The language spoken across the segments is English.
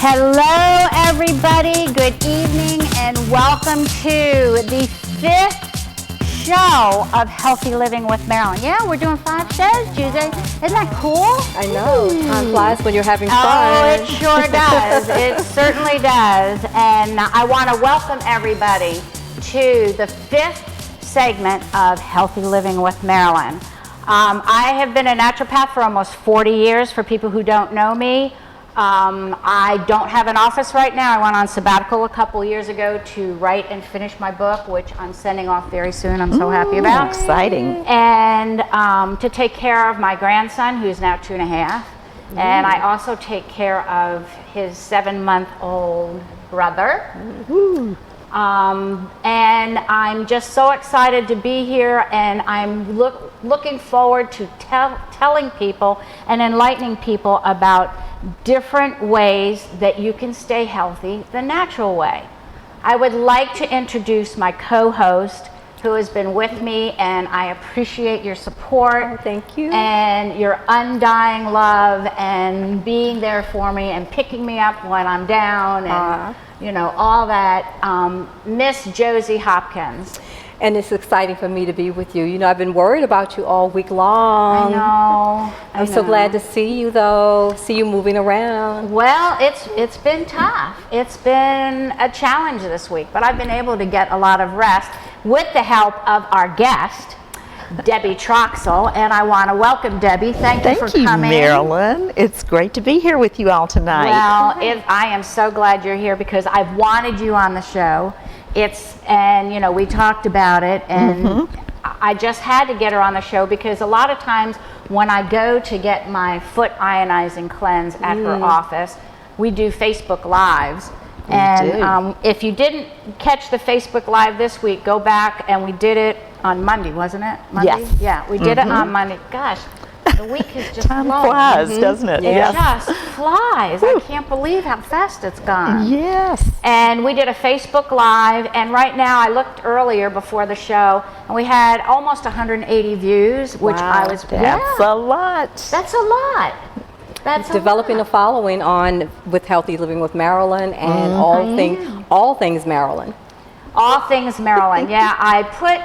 Hello, everybody. Good evening, and welcome to the 5th show of Healthy Living with Marilyn. Yeah, we're doing 5 shows, Tuesday. Isn't that cool? I know. Time flies when you're having fun. Oh, it sure does. It certainly does. And I want to welcome everybody to the 5th segment of Healthy Living with Marilyn. I have been a naturopath for almost 40 years, for people who don't know me. I don't have an office right now. I went on sabbatical a couple years ago to write and finish my book, which I'm sending off very soon. I'm so happy about. Exciting. And to take care of my grandson, who's now 2.5. And I also take care of his 7-month-old brother. And I'm just so excited to be here, and I'm looking forward to telling people and enlightening people about different ways that you can stay healthy the natural way. I would like to introduce my co-host, who has been with me, and I appreciate your support. Oh, thank you. And your undying love and being there for me and picking me up when I'm down and you know, all that. Miss Josie Hopkins. And it's exciting for me to be with you. You know, I've been worried about you all week long. I know. I'm so glad to see you, though. See you moving around. Well, it's been tough. It's been a challenge this week, but I've been able to get a lot of rest with the help of our guest, Debbie Troxel, and I want to welcome Debbie. Thank you for coming. Marilyn. It's great to be here with you all tonight. Well, I am so glad you're here because I've wanted you on the show. And you know, we talked about it, and I just had to get her on the show because a lot of times when I go to get my foot ionizing cleanse at her office, we do Facebook Lives. And if you didn't catch the Facebook Live this week, go back, and we did it on Monday, wasn't it? Monday? Yes. Yeah, we did it on Monday. Gosh, the week has just Time flown. flies, doesn't it? It just flies. I can't believe how fast it's gone. Yes. And we did a Facebook Live, and right now I looked earlier before the show, and we had almost 180 views, which I was That's a lot. That's a lot. That's Developing a following on with Healthy Living with Marilyn and all things Marilyn. All things Marilyn. Yeah, I put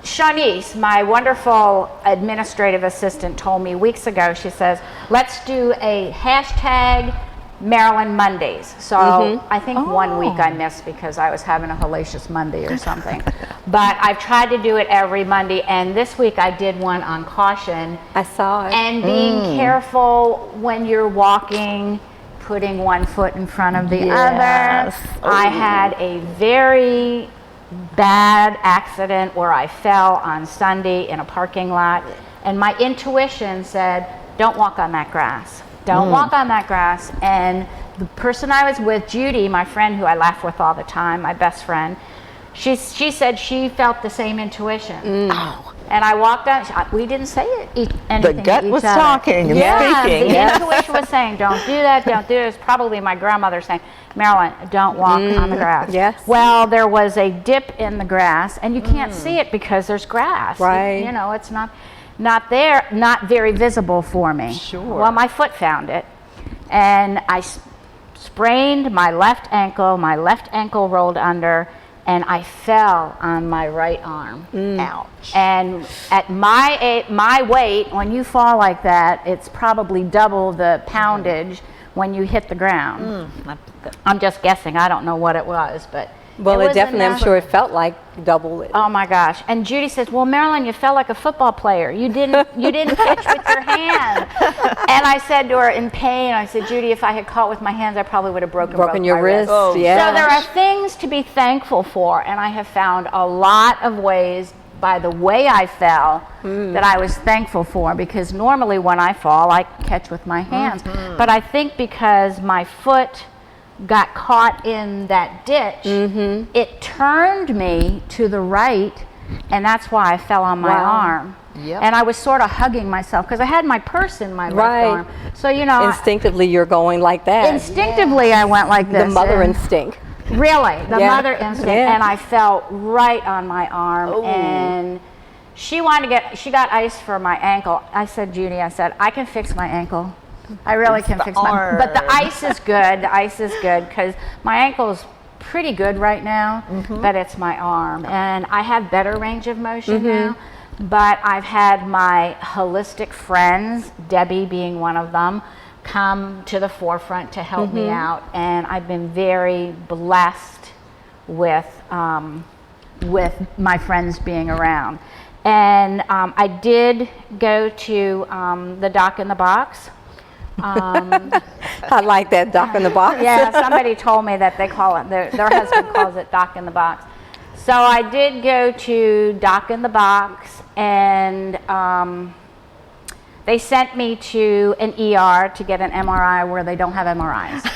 Shanice, my wonderful administrative assistant, told me weeks ago, she says, let's do a hashtag Marilyn Mondays. So I think 1 week I missed because I was having a hellacious Monday or something. But I've tried to do it every Monday, and this week I did one on caution. I saw it. And being careful when you're walking, putting one foot in front of the other. I had a very bad accident where I fell on Sunday in a parking lot, and my intuition said, don't walk on that grass. Don't walk on that grass. And the person I was with, Judy, my friend who I laugh with all the time, my best friend, she said she felt the same intuition. And I walked on, we didn't say anything. The gut was talking and speaking. The intuition was saying, don't do that, don't do this. Probably my grandmother saying, Marilyn, don't walk on the grass. Yes. Well, there was a dip in the grass, and you can't see it because there's grass. Right. You know, it's not there, not very visible for me. Sure. Well, my foot found it, and I sprained my left ankle rolled under, and I fell on my right arm. Ouch. And at my weight, when you fall like that, it's probably double the poundage when you hit the ground. I'm just guessing. I don't know what it was, but Well, it it was definitely, I'm enough. sure it felt like double it. Oh my gosh. And Judy says, well, Marilyn, you fell like a football player. You didn't catch with your hand. And I said to her in pain, I said, Judy, if I had caught with my hands, I probably would have broken your my wrist. Oh, Yeah. So there are things to be thankful for, and I have found a lot of ways by the way I fell that I was thankful for, because normally when I fall, I catch with my hands. But I think because my foot got caught in that ditch, it turned me to the right, and that's why I fell on my arm. Yep. And I was sort of hugging myself because I had my purse in my left arm. So, you know, Instinctively, you're going like that. instinctively I went like this. The mother and- instinct. Really, the mother instinct, Yeah. and I fell right on my arm, and she got ice for my ankle. I said, Judy, I said, I can fix my ankle. I really It's can the fix my, but the arm. ice is good. The ice is good because my ankle's pretty good right now, but it's my arm. And I have better range of motion now, but I've had my holistic friends, Debbie being one of them, come to the forefront to help me out. And I've been very blessed with my friends being around. And I did go to the Doc in the Box. I like that Doc in the Box. Yeah, somebody told me that they call it, their husband calls it Doc in the Box. So I did go to Doc in the Box, and they sent me to an ER to get an MRI where they don't have MRIs.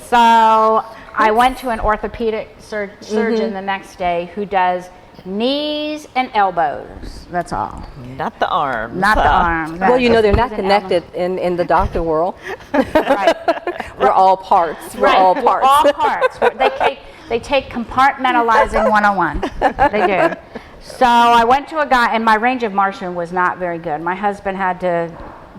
So I went to an orthopedic surgeon the next day who does knees and elbows. That's all. Not the arms. Not the arms. Well, you know, they're not Knees and elbows. connected in the doctor world. Right. We're all parts. We're Right. all We're parts. all parts. They take compartmentalizing 101. They do. So I went to a guy, and my range of motion was not very good. My husband had to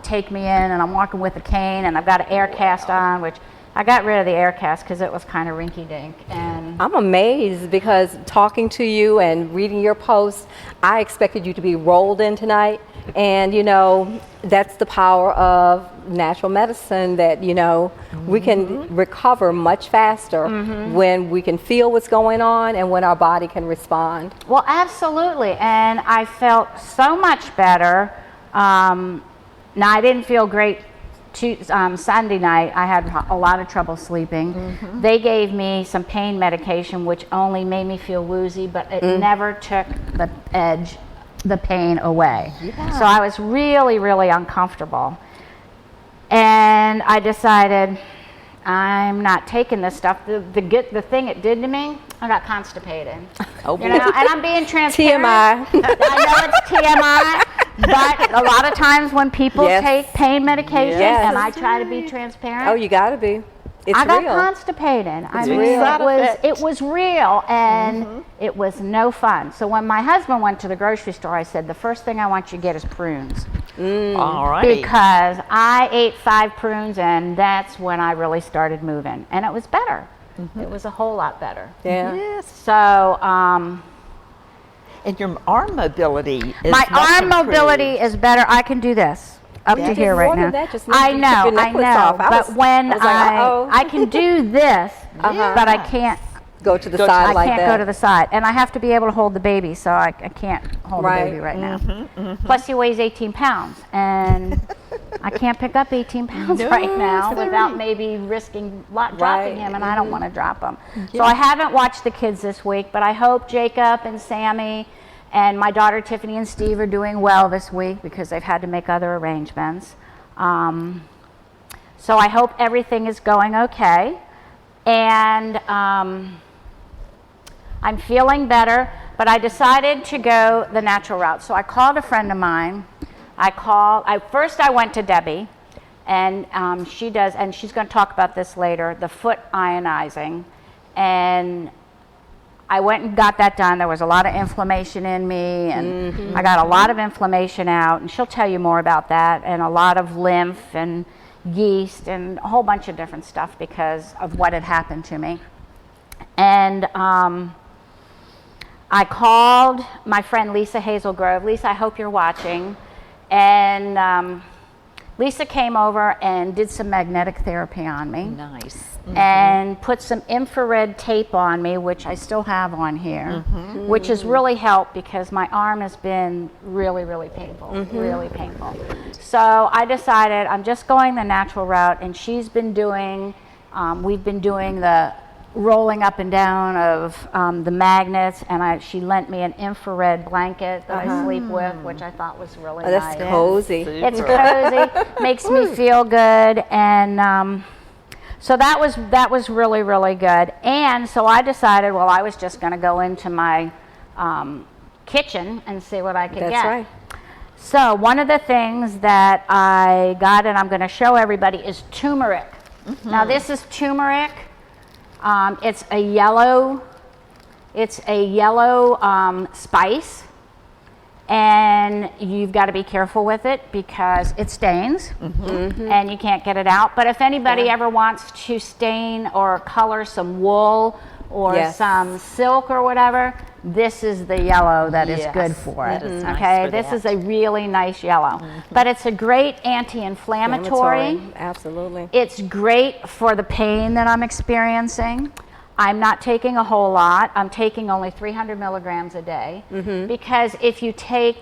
take me in, and I'm walking with a cane, and I've got an air cast on, which I got rid of the air cast because it was kind of rinky-dink. And I'm amazed because talking to you and reading your posts, I expected you to be rolled in tonight. And, you know, that's the power of natural medicine, that, you know, we can recover much faster when we can feel what's going on and when our body can respond. well, absolutely. And I felt so much better. Now, I didn't feel great Sunday night. I had a lot of trouble sleeping. They gave me some pain medication, which only made me feel woozy, but it never took the pain away. So I was really, really uncomfortable. And I decided I'm not taking this stuff. The thing it did to me, I got constipated. Oh, You know, and I'm being transparent. TMI. I know it's TMI, but a lot of times when people Yes. take pain medication, Yes. and I try to be transparent, Oh, you gotta be. It's I got real. constipated. I mean, real. it was real, and it was no fun. So when my husband went to the grocery store, I said, the first thing I want you to get is prunes. All right. Because I ate 5 prunes, and that's when I really started moving, and it was better. It was a whole lot better. Yeah. Yes. So And your arm mobility is my much arm improved. mobility is better. I can do this up to Just here more right than now. that, just I took know, your I necklace know. off. I But was- when I was like, uh-oh. I can do this, but I can't. Go to the Go to side I like can't that. go to the side, and I have to be able to hold the baby, so I can't hold Right. the baby right now. Plus, he weighs 18 pounds, and I can't pick up 18 pounds right now without maybe risking dropping Right. him, and I don't want to drop him. So I haven't watched the kids this week, but I hope Jacob and Sammy and my daughter Tiffany and Steve are doing well this week because they've had to make other arrangements. So I hope everything is going okay, and I'm feeling better, but I decided to go the natural route. So I called a friend of mine. First I went to Debbie, and she does, and she's going to talk about this later, the foot ionizing. And I went and got that done. There was a lot of inflammation in me, and I got a lot of inflammation out, and she'll tell you more about that, and a lot of lymph and yeast and a whole bunch of different stuff because of what had happened to me. And I called my friend Lisa Hazelgrove. Lisa, I hope you're watching. And Lisa came over and did some magnetic therapy on me. Nice. And put some infrared tape on me, which I still have on here, which has really helped because my arm has been really, really painful, really painful. So I decided I'm just going the natural route, and she's been doing, we've been doing the rolling up and down of the magnets, and she lent me an infrared blanket that I sleep with, which I thought was really Oh, that's nice. cozy. It's cozy, makes me feel good, and so that was really, really good. And so I decided, well, I was just going to go into my kitchen and see what I could get. That's right. So one of the things that I got, and I'm going to show everybody, is turmeric. Now this is turmeric. It's a yellow spice, and you've got to be careful with it because it stains and you can't get it out. But if anybody ever wants to stain or color some wool or some silk or whatever, this is the yellow that is good for it. That is nice Okay, for this that. is a really nice yellow. But it's a great anti-inflammatory. Absolutely. It's great for the pain that I'm experiencing. I'm not taking a whole lot. I'm taking only 300 milligrams a day because if you take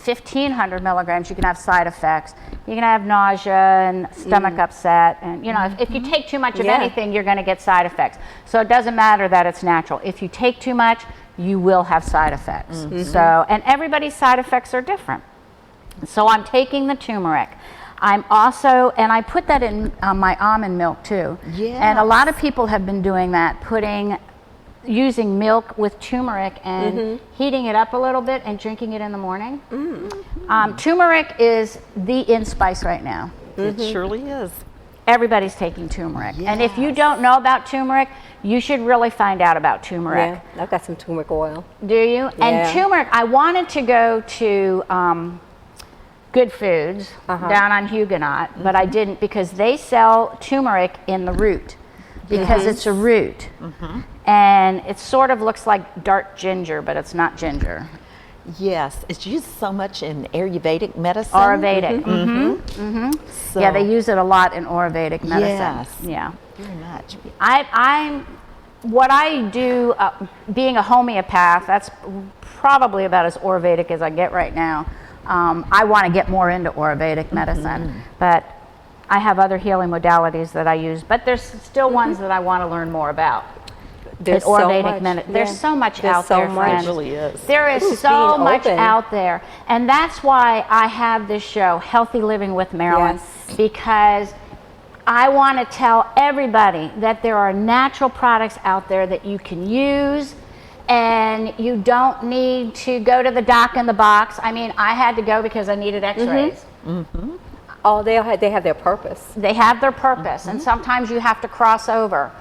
1,500 milligrams, you can have side effects. You can have nausea and stomach upset. And, you know, if you take too much of anything, you're going to get side effects. So it doesn't matter that it's natural. If you take too much, you will have side effects. So, and everybody's side effects are different. So I'm taking the turmeric. I'm also, and I put that in my almond milk too. And a lot of people have been doing that, using milk with turmeric and heating it up a little bit and drinking it in the morning. Turmeric is the in spice right now. It surely is. Everybody's taking turmeric. And if you don't know about turmeric, you should really find out about turmeric. Yeah, I've got some turmeric oil. Do you? And turmeric, I wanted to go to Good Foods down on Huguenot, but I didn't because they sell turmeric in the root because it's a root. And it sort of looks like dark ginger, but it's not ginger. Yes, it's used so much in Ayurvedic medicine. Ayurvedic. So, Yeah, they use it a lot in Ayurvedic medicine. Yes. Yeah. very much. What I do, being a homeopath, that's probably about as Ayurvedic as I get right now. I want to get more into Ayurvedic medicine, but I have other healing modalities that I use, but there's still ones that I want to learn more about. There's so much. There's so much There's out so there, much. friends. It really is. There is It's so being much open. out there, and that's why I have this show, Healthy Living with Marilyn, Yes. because I want to tell everybody that there are natural products out there that you can use, and you don't need to go to the doc in the box. I mean, I had to go because I needed x-rays. Oh, they have their purpose. They have their purpose, and sometimes you have to cross over.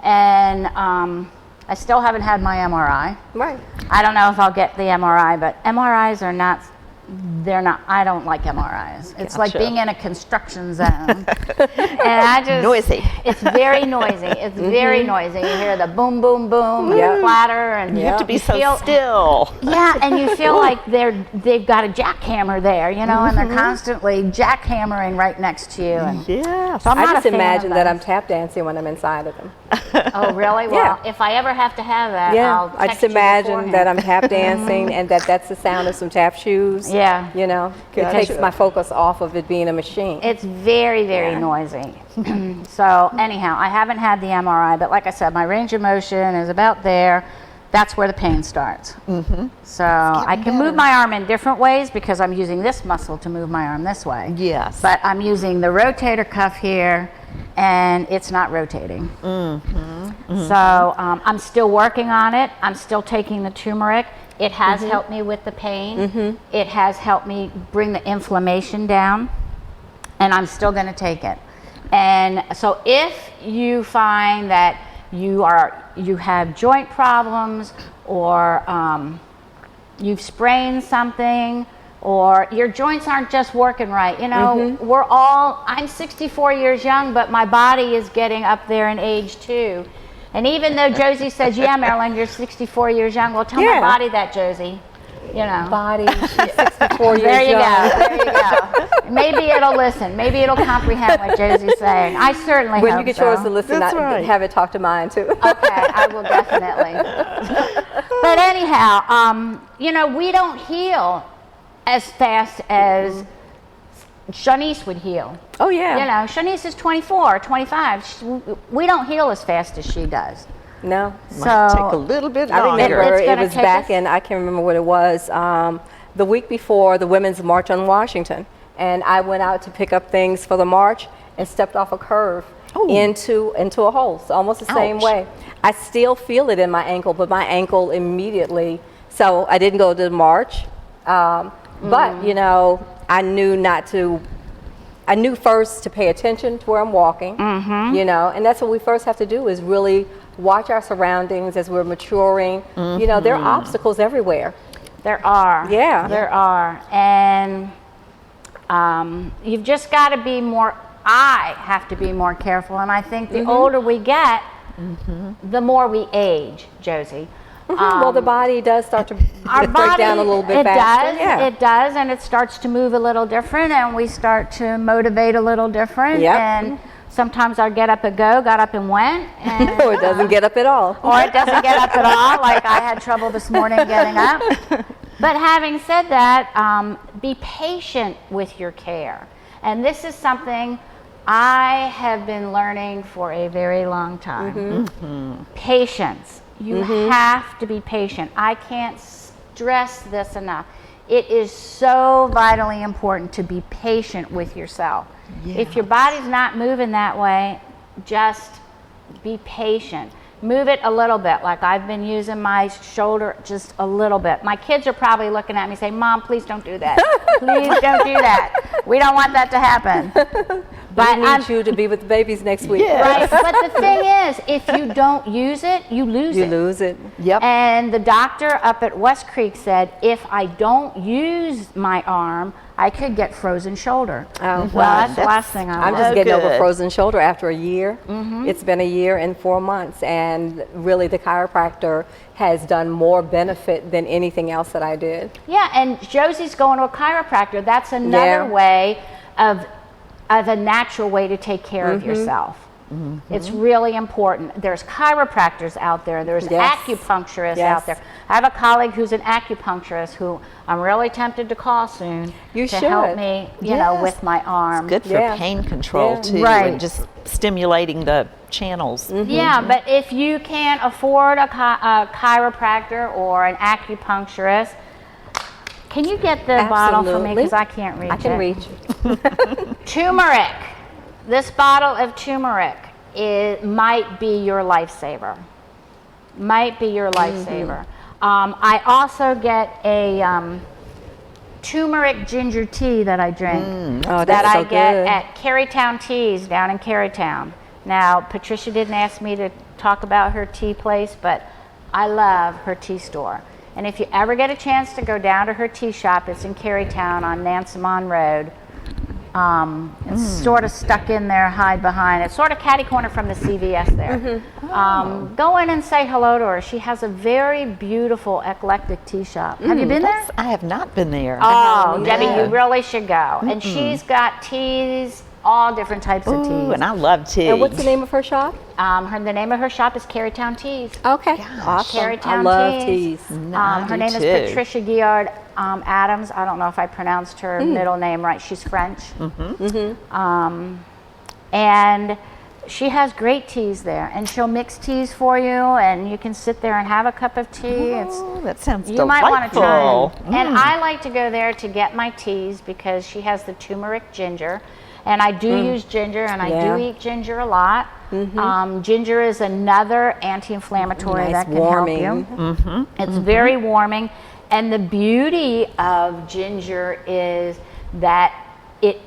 And I still haven't had my MRI. Right. I don't know if I'll get the MRI, but MRIs are not, I don't like MRIs. It's like Gotcha. being in a construction zone. And I just. Noisy. It's very noisy. It's very noisy. You hear the boom, boom, boom, and the clatter. And You have to be so feel- still. Yeah, and you feel like they've got a jackhammer there, you know, and they're constantly jackhammering right next to you. And Yes. so I'm I not just a fan imagine of that those. I'm tap dancing when I'm inside of them. Oh, really? Well, if I ever have to have that, I'll I text just you imagine that beforehand. I'm tap dancing and that's the sound of some tap shoes. Yeah. You know, it Gotcha. takes my focus off of it being a machine. It's very, very noisy. So anyhow, I haven't had the MRI, but like I said, my range of motion is about there. That's where the pain starts. So I can move my arm in different ways because I'm using this muscle to move my arm this way. Yes. But I'm using the rotator cuff here, and it's not rotating. So I'm still working on it. I'm still taking the turmeric. It has helped me with the pain. It has helped me bring the inflammation down, and I'm still going to take it. And so if you find that you have joint problems, or you've sprained something, or your joints aren't just working right, you know, I'm 64 years young, but my body is getting up there in age too. And even though Josie says, yeah, Marilyn, you're 64 years young, well, tell my body that, Josie. You know. Body, she's 64 years There you young. go. There you go. Maybe it'll listen. Maybe it'll comprehend what Josie's saying. I certainly When hope you get so. yours to listen, That's right. have it talk to mine too. Okay, I will definitely. But anyhow, you know, we don't heal as fast as Shanice would heal. Oh yeah. You know, Shanice is 24, 25. We don't heal as fast as she does. No. Might take a So little bit I longer. remember It's it gonna was take back us- in, I can't remember what it was, the week before the Women's March on Washington. And I went out to pick up things for the march and stepped off a curve into a hole. So almost the same Ouch. way. I still feel it in my ankle, but my ankle immediately, so I didn't go to the march. But, you know, I knew first to pay attention to where I'm walking, you know, and that's what we first have to do is really watch our surroundings as we're maturing. You know, there are obstacles everywhere. There are. Yeah. There are. And you've just got to be more, I have to be more careful. And I think the older we get, the more we age, Josie. Well, the body does start to Our break body, down a little bit it faster. does, it does, and it starts to move a little different, and we start to motivate a little different. Yep. And sometimes our get up and go, got up and went. And, Or it doesn't get up at all. or it doesn't get up at all, like I had trouble this morning getting up. But having said that, be patient with your care. And this is something I have been learning for a very long time. Patience. You have to be patient. I can't stress this enough. It is so vitally important to be patient with yourself. If your body's not moving that way, just be patient. Move it a little bit, like I've been using my shoulder just a little bit. My kids are probably looking at me saying, Mom, please don't do that. Please don't do that. We don't want that to happen. But I need you to be with the babies next week. Right, but the thing is, if you don't use it, you lose it. You lose it. Yep. And the doctor up at West Creek said, if I don't use my arm, I could get frozen shoulder. Oh, Well, that's the last thing I I'm want. just getting over good. frozen shoulder after a year. It's been a year and 4 months, and really the chiropractor has done more benefit than anything else that I did. Yeah, and Josie's going to a chiropractor. That's another Yeah. way of a natural way to take care of yourself. It's really important. There's chiropractors out there. There's Yes. acupuncturists Yes. out there. I have a colleague who's an acupuncturist who I'm really tempted to call soon You to should. help me, you know, Yes. with my arm. Good for Yeah. pain control Yeah. too, Right. and just stimulating the channels. Yeah, but if you can't afford a chiropractor or an acupuncturist, can you get the bottle for me? Absolutely. Because I can't reach it. I can reach. Turmeric. This bottle of turmeric might be your lifesaver. Might be your lifesaver. I also get a turmeric ginger tea that I drink Oh, that that's I so get good. at Carytown Teas down in Carytown. Now, Patricia didn't ask me to talk about her tea place, but I love her tea store. And if you ever get a chance to go down to her tea shop, it's in Carytown on Nansemond Road. It's sort of stuck in there, hide behind. It's sort of catty corner from the CVS there. Go in and say hello to her. She has a very beautiful eclectic tea shop. Have you been there? I have not been there. Oh, Debbie, Yeah. you really should go. And she's got teas, all different types of Ooh, teas. and I love tea. And what's the name of her shop? The name of her shop is Carytown Teas. Okay. Awesome. Carytown I love Teas. teas. I Her do name too. is Patricia Guillard Adams. I don't know if I pronounced her middle name right. She's French. And she has great teas there. And she'll mix teas for you, and you can sit there and have a cup of tea. Oh, that sounds You delightful. might want to try it. And I like to go there to get my teas because she has the turmeric ginger. And I do use ginger, and I Yeah. do eat ginger a lot. Ginger is another anti-inflammatory Nice that can warming. help you. It's very warming. And the beauty of ginger is that it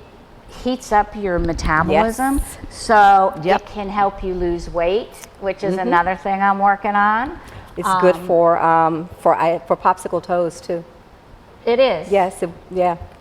heats up your metabolism. Yes. So Yep. it can help you lose weight, which is another thing I'm working on. It's good for popsicle toes too. It is. Yes,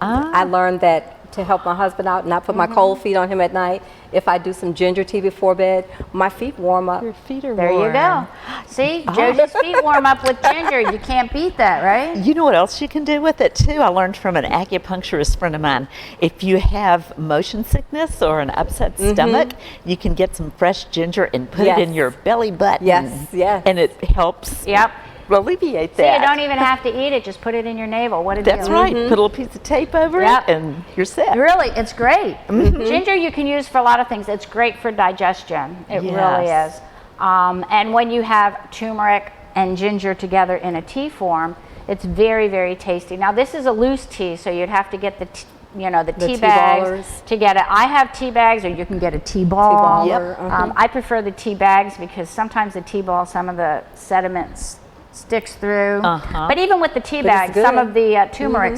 I learned that to help my husband out, not put my cold feet on him at night. If I do some ginger tea before bed, my feet warm up. Your feet are There you warm. go. See, Josie's feet warm up with ginger. You can't beat that, right? You know what else you can do with it too? I learned from an acupuncturist friend of mine. If you have motion sickness or an upset stomach, you can get some fresh ginger and put it in Yes. your belly button. Yes, yes. And it helps Yep. alleviate See, that. you don't even have to eat it. Just put it in your navel. What a That's deal. right. Put a little piece of tape over Yep. it and you're set. Really, it's great. Ginger you can use for a lot of things. It's great for digestion. It really Yes. is. And when you have turmeric and ginger together in a tea form, it's very, very tasty. Now, this is a loose tea, so you'd have to get the tea tea bags ballers. to get it. I have tea bags, or you can get a tea ball. Yep. I prefer the tea bags because sometimes the tea ball, some of the sediments sticks through. But even with the tea But it's bag, some good. of the turmeric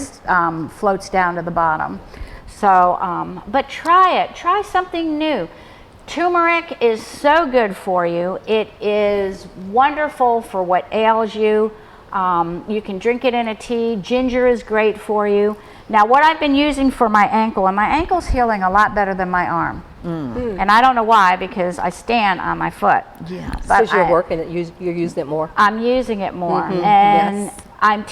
floats down to the bottom. So, but try it. Try something new. Turmeric is so good for you. It is wonderful for what ails you. You can drink it in a tea. Ginger is great for you. Now, what I've been using for my ankle, and my ankle's healing a lot better than my arm. And I don't know why, because I stand on my foot. Yes. Because you're working it, you're using it more. I'm using it more. And Yes. I'm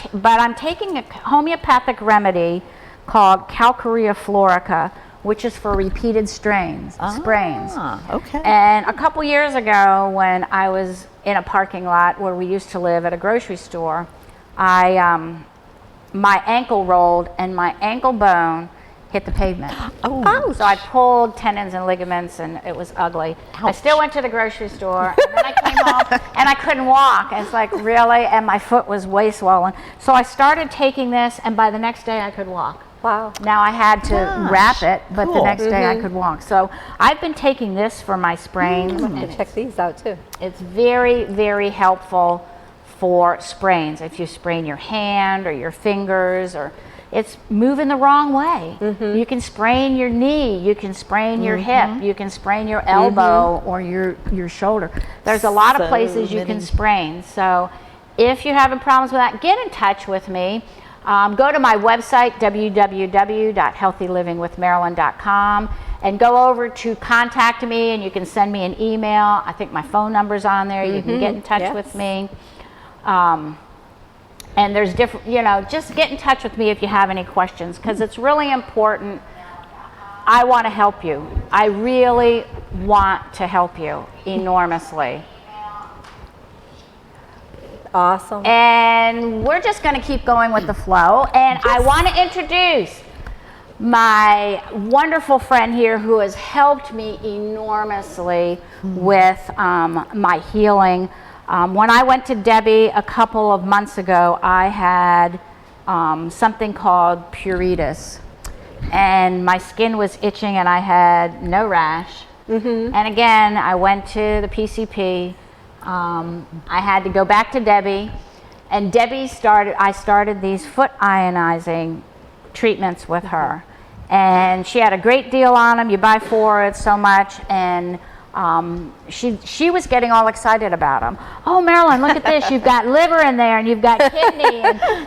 taking a homeopathic remedy called Calcarea florica, which is for repeated sprains. Okay. And a couple years ago, when I was in a parking lot where we used to live at a grocery store, my ankle rolled and my ankle bone hit the pavement. Oh. So I pulled tendons and ligaments, and it was ugly. I still went to the grocery store, and then I came home and I couldn't walk. And it's like, really? And my foot was way swollen. So I started taking this, and by the next day I could walk. Wow. Now I had to wrap it, but the Cool. next day I could walk. So I've been taking this for my sprains. I'm going to check these out too. It's very, very helpful for sprains. If you sprain your hand or your fingers, or it's moving the wrong way. You can sprain your knee, you can sprain your hip, you can sprain your elbow or your shoulder. There's a lot of So places you can many. sprain. So if you're having problems with that, get in touch with me. Go to my website, www.healthylivingwithmarilyn.com, and go over to contact me, and you can send me an email. I think my phone number's on there. You can get in touch with me. And there's different, just get in touch with me if you have any questions, because it's really important. I want to help you. I really want to help you enormously. Awesome. And we're just going to keep going with the flow. And I want to introduce my wonderful friend here who has helped me enormously with my healing. When I went to Debbie a couple of months ago, I had something called pruritus. And my skin was itching and I had no rash. And again, I went to the PCP. I had to go back to Debbie, and I started these foot ionizing treatments with her, and she had a great deal on them. You buy 4, it's so much, and she was getting all excited about them. Oh, Marilyn, look at this, you've got liver in there, and you've got kidney,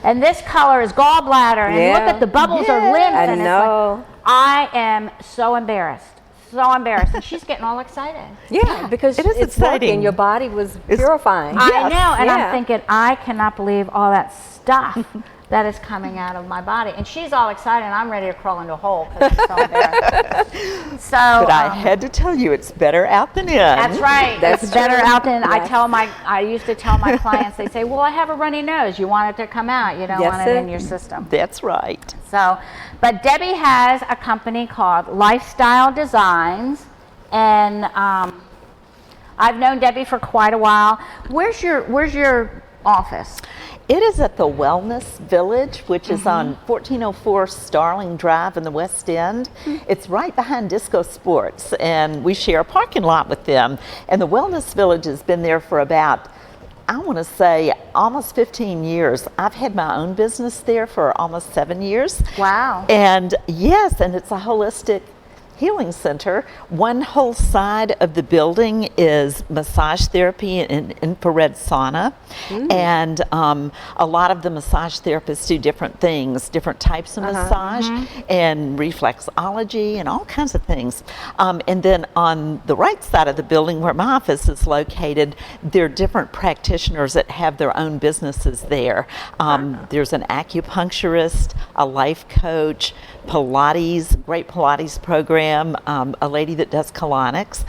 and this color is gallbladder, and look at the bubbles are lymph. I And know. it's like, I am so embarrassed. And she's getting all excited. Yeah, because It is it's exciting. working. Your body was purifying. I know, and Yeah. I'm thinking, I cannot believe all that stuff that is coming out of my body. And she's all excited, and I'm ready to crawl into a hole because I'm so embarrassed. So, But I had to tell you, it's better out than in. that's right. That's It's better true. out than Yes. I used to tell my clients, they say, well, I have a runny nose. You want it to come out. You don't Yes, want it sir. in your system. That's right. So, but Debbie has a company called Lifestyle Designs, and I've known Debbie for quite a while. Where's your office? It is at the Wellness Village, which is on 1404 Starling Drive in the West End. It's right behind Disco Sports, and we share a parking lot with them. And the Wellness Village has been there for about, I want to say, almost 15 years. I've had my own business there for almost 7 years. Wow. And yes, and it's a holistic healing center. One whole side of the building is massage therapy and infrared sauna. And a lot of the massage therapists do different things, different types of massage and reflexology and all kinds of things. And then on the right side of the building where my office is located, there are different practitioners that have their own businesses there. There's an acupuncturist, a life coach, Pilates, great Pilates program, a lady that does colonics,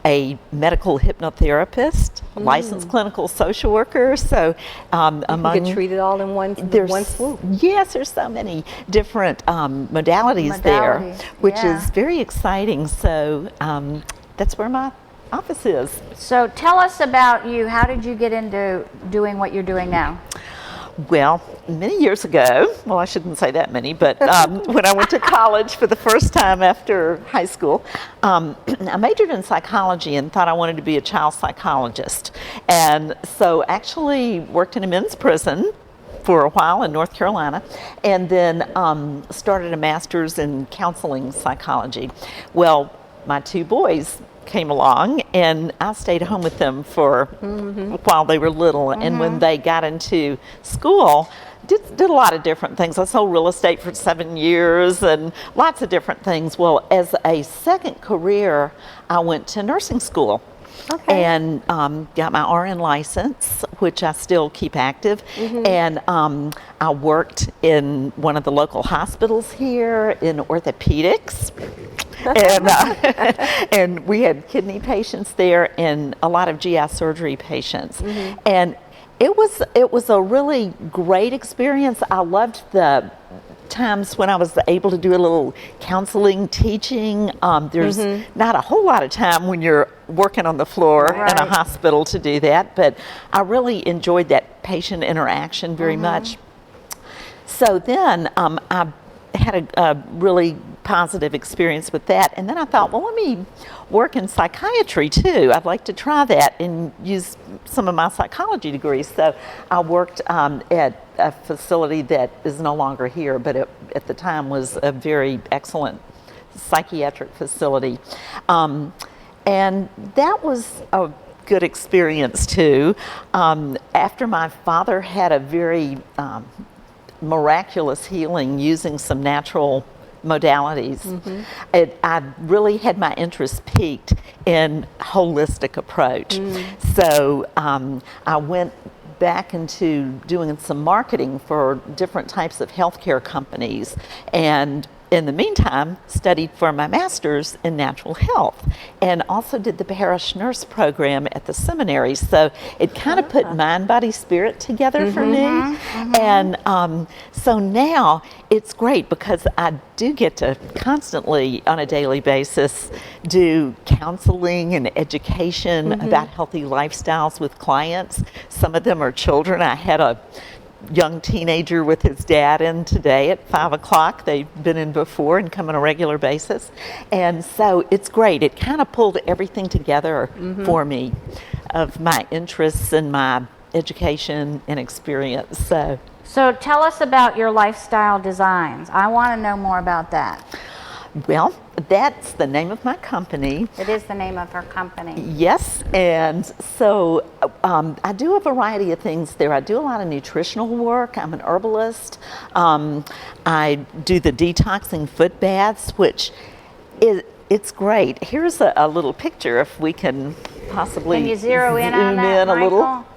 a medical hypnotherapist, a licensed clinical social worker. So among You can treat it all in one swoop. Yes, there's so many different modalities there, Modalities, which yeah. is very exciting. So that's where my office is. So tell us about you. How did you get into doing what you're doing now? Well, many years ago, well, I shouldn't say that many, but when I went to college for the first time after high school, I majored in psychology and thought I wanted to be a child psychologist. And so actually worked in a men's prison for a while in North Carolina, and then started a master's in counseling psychology. Well, my 2 boys came along, and I stayed home with them for while they were little. And when they got into school, did a lot of different things. I sold real estate for 7 years and lots of different things. Well, as a second career, I went to nursing school. Okay. And got my RN license, which I still keep active. And I worked in one of the local hospitals here in orthopedics. And, and we had kidney patients there and a lot of GI surgery patients. And it was a really great experience. I loved the times when I was able to do a little counseling, teaching. There's not a whole lot of time when you're working on the floor in a hospital to do that, but I really enjoyed that patient interaction very much. So then I had a really positive experience with that, and then I thought, well, let me work in psychiatry too. I'd like to try that and use some of my psychology degrees. So I worked at a facility that is no longer here, but at the time was a very excellent psychiatric facility. And that was a good experience too. After my father had a very miraculous healing using some natural modalities, I really had my interest piqued in holistic approach. So I went back into doing some marketing for different types of healthcare companies, and in the meantime studied for my master's in natural health, and also did the parish nurse program at the seminary. So it kind of put mind, body, spirit together for me. And so now it's great because I do get to constantly on a daily basis do counseling and education about healthy lifestyles with clients. Some of them are children. I had a young teenager with his dad in today at 5 o'clock. They've been in before and come on a regular basis. And so it's great. It kind of pulled everything together for me of my interests and my education and experience. So tell us about your lifestyle designs. I want to know more about that. Well, that's the name of my company. It is the name of her company. Yes, and so I do a variety of things there. I do a lot of nutritional work. I'm an herbalist. I do the detoxing foot baths, which it's great. Here's a little picture, if we can possibly Can you zero in on that, a little. Michael?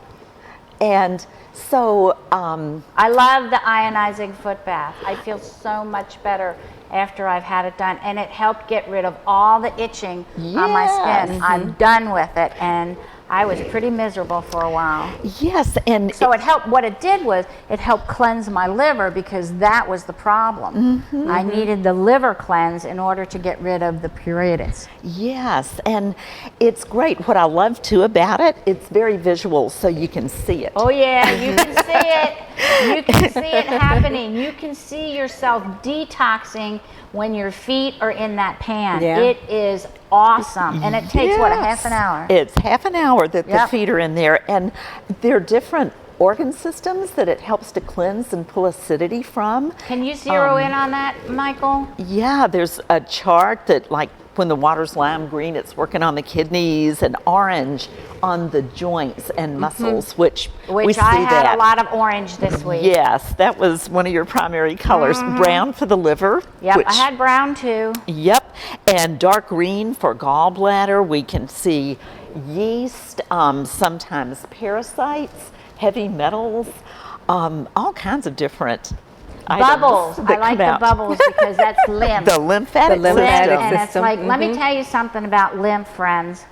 And so I love the ionizing foot bath. I feel so much better after I've had it done, and it helped get rid of all the itching on my skin. I'm done with it, and I was pretty miserable for a while. Yes, and so it helped. What it did was it helped cleanse my liver, because that was the problem. I needed the liver cleanse in order to get rid of the pruritus. Yes, and it's great. What I love too about it, it's very visual, so you can see it. Oh yeah, you can see it. You can see it happening. You can see yourself detoxing when your feet are in that pan. It is awesome. And it takes, what, a half an hour? It's half an hour that the feet are in there. And there are different organ systems that it helps to cleanse and pull acidity from. Can you zero in on that, Michael? Yeah, there's a chart that, like, when the water's lime green, it's working on the kidneys, and orange on the joints and muscles, which we see I had that. a lot of orange this week. Yes, that was one of your primary colors. Brown for the liver. Yep, I had brown too. Yep, and dark green for gallbladder. We can see yeast, sometimes parasites, heavy metals, all kinds of different bubbles. items I like the bubbles because that's lymph. The lymphatic system. And it's like, let me tell you something about lymph, friends.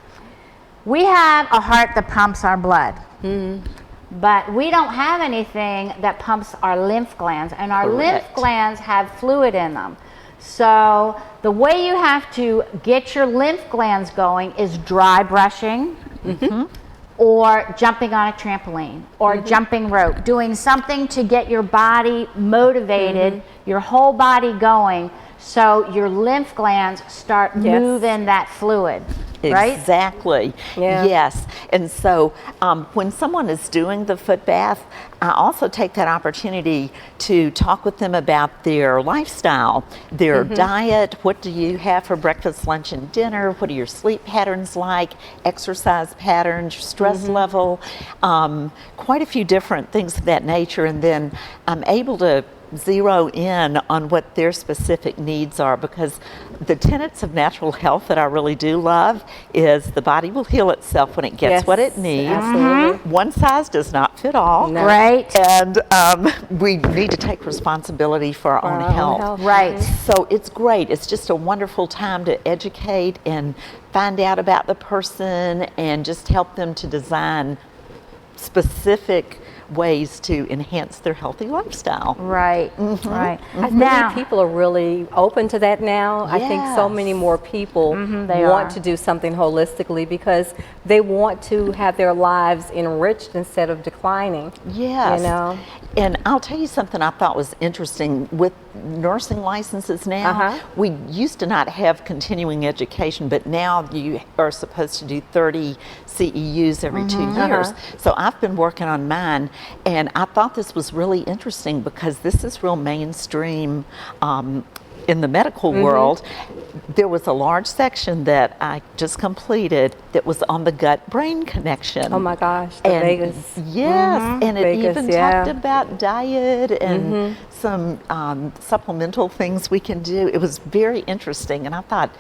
We have a heart that pumps our blood, but we don't have anything that pumps our lymph glands, and our lymph glands have fluid in them. So the way you have to get your lymph glands going is dry brushing, or jumping on a trampoline, or jumping rope, doing something to get your body motivated, your whole body going, so your lymph glands start moving that fluid. right? Exactly. Yeah. Yes. And so when someone is doing the foot bath, I also take that opportunity to talk with them about their lifestyle, their diet. What do you have for breakfast, lunch, and dinner? What are your sleep patterns like? Exercise patterns, stress level, quite a few different things of that nature. And then I'm able to zero in on what their specific needs are, because the tenets of natural health that I really do love is the body will heal itself when it gets what it needs. Absolutely. One size does not fit all. No. Right. And we need to take responsibility for our own health. Right. So it's great. It's just a wonderful time to educate and find out about the person and just help them to design specific ways to enhance their healthy lifestyle. Right. Right. I Now, believe people are really open to that now. I think so many more people they want are. to do something holistically because they want to have their lives enriched instead of declining. Yes. You know? And I'll tell you something I thought was interesting with nursing licenses now. We used to not have continuing education, but now you are supposed to do 30 CEUs every 2 years. So I've been working on mine, and I thought this was really interesting because this is real mainstream in the medical world. There was a large section that I just completed that was on the gut-brain connection. Oh my gosh, the And Vegas. Yes, and it Vegas, even yeah. talked about diet and some supplemental things we can do. It was very interesting, and I thought,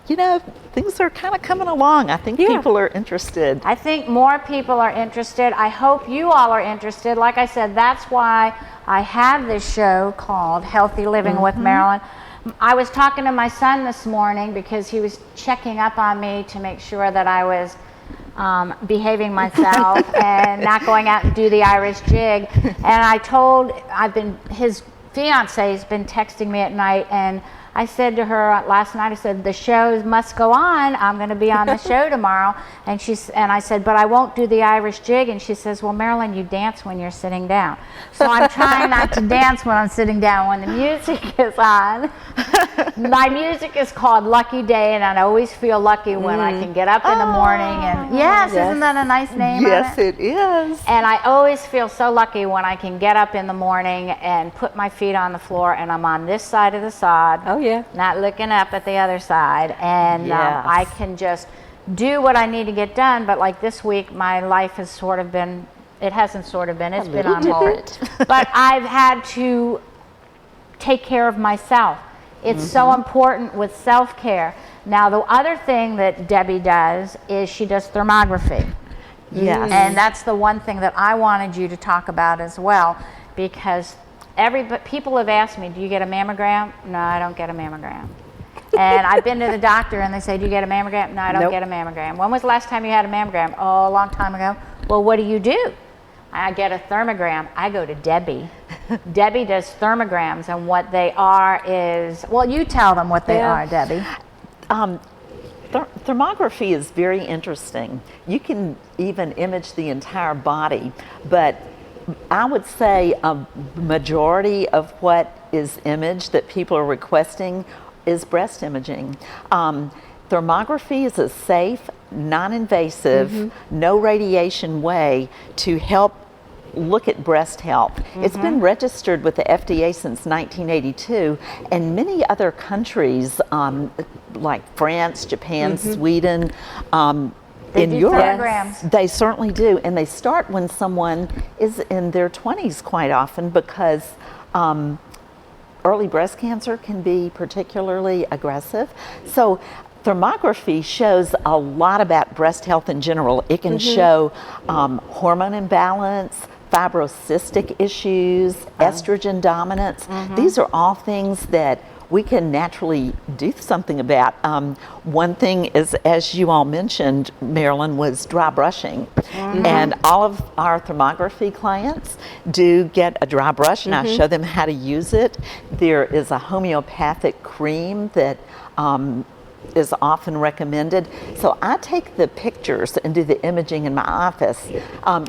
you know, things are kind of coming along. I think people are interested. I think more people are interested. I hope you all are interested. Like I said, that's why I have this show called Healthy Living with Marilyn. I was talking to my son this morning because he was checking up on me to make sure that I was behaving myself and not going out and do the Irish jig. And his fiance has been texting me at night, and I said to her last night, I said, the show must go on. I'm going to be on the show tomorrow. And I said, but I won't do the Irish jig. And she says, well, Marilyn, you dance when you're sitting down. So I'm trying not to dance when I'm sitting down when the music is on. My music is called Lucky Day, and I always feel lucky when I can get up in the morning. And yes, isn't that a nice name? Yes, on it? it is. And I always feel so lucky when I can get up in the morning and put my feet on the floor, and I'm on this side of the sod. Oh yeah. Not looking up at the other side, and Yes. I can just do what I need to get done. But like this week, my life has sort of been, it hasn't sort of been, it's been on hold. But I've had to take care of myself. It's so important with self-care. Now, the other thing that Debbie does is she does thermography. Yes. And that's the one thing that I wanted you to talk about as well, because people have asked me, do you get a mammogram? No, I don't get a mammogram. And I've been to the doctor and they say, do you get a mammogram? No, I don't get a mammogram. When was the last time you had a mammogram? Oh, a long time ago. Well, what do? I get a thermogram. I go to Debbie. Debbie does thermograms, and what they are is, well, you tell them what they are, Debbie. Thermography is very interesting. You can even image the entire body, but I would say a majority of what is imaged that people are requesting is breast imaging. Thermography is a safe, non-invasive, no radiation way to help look at breast health. It's been registered with the FDA since 1982, and many other countries like France, Japan, Sweden, They in do Europe, thermograms. they certainly do, and they start when someone is in their 20s quite often, because early breast cancer can be particularly aggressive. So thermography shows a lot about breast health in general. It can show hormone imbalance, fibrocystic issues, estrogen dominance. These are all things that we can naturally do something about. One thing is, as you all mentioned, Marilyn, was dry brushing. And all of our thermography clients do get a dry brush, and I show them how to use it. There is a homeopathic cream that is often recommended. So I take the pictures and do the imaging in my office.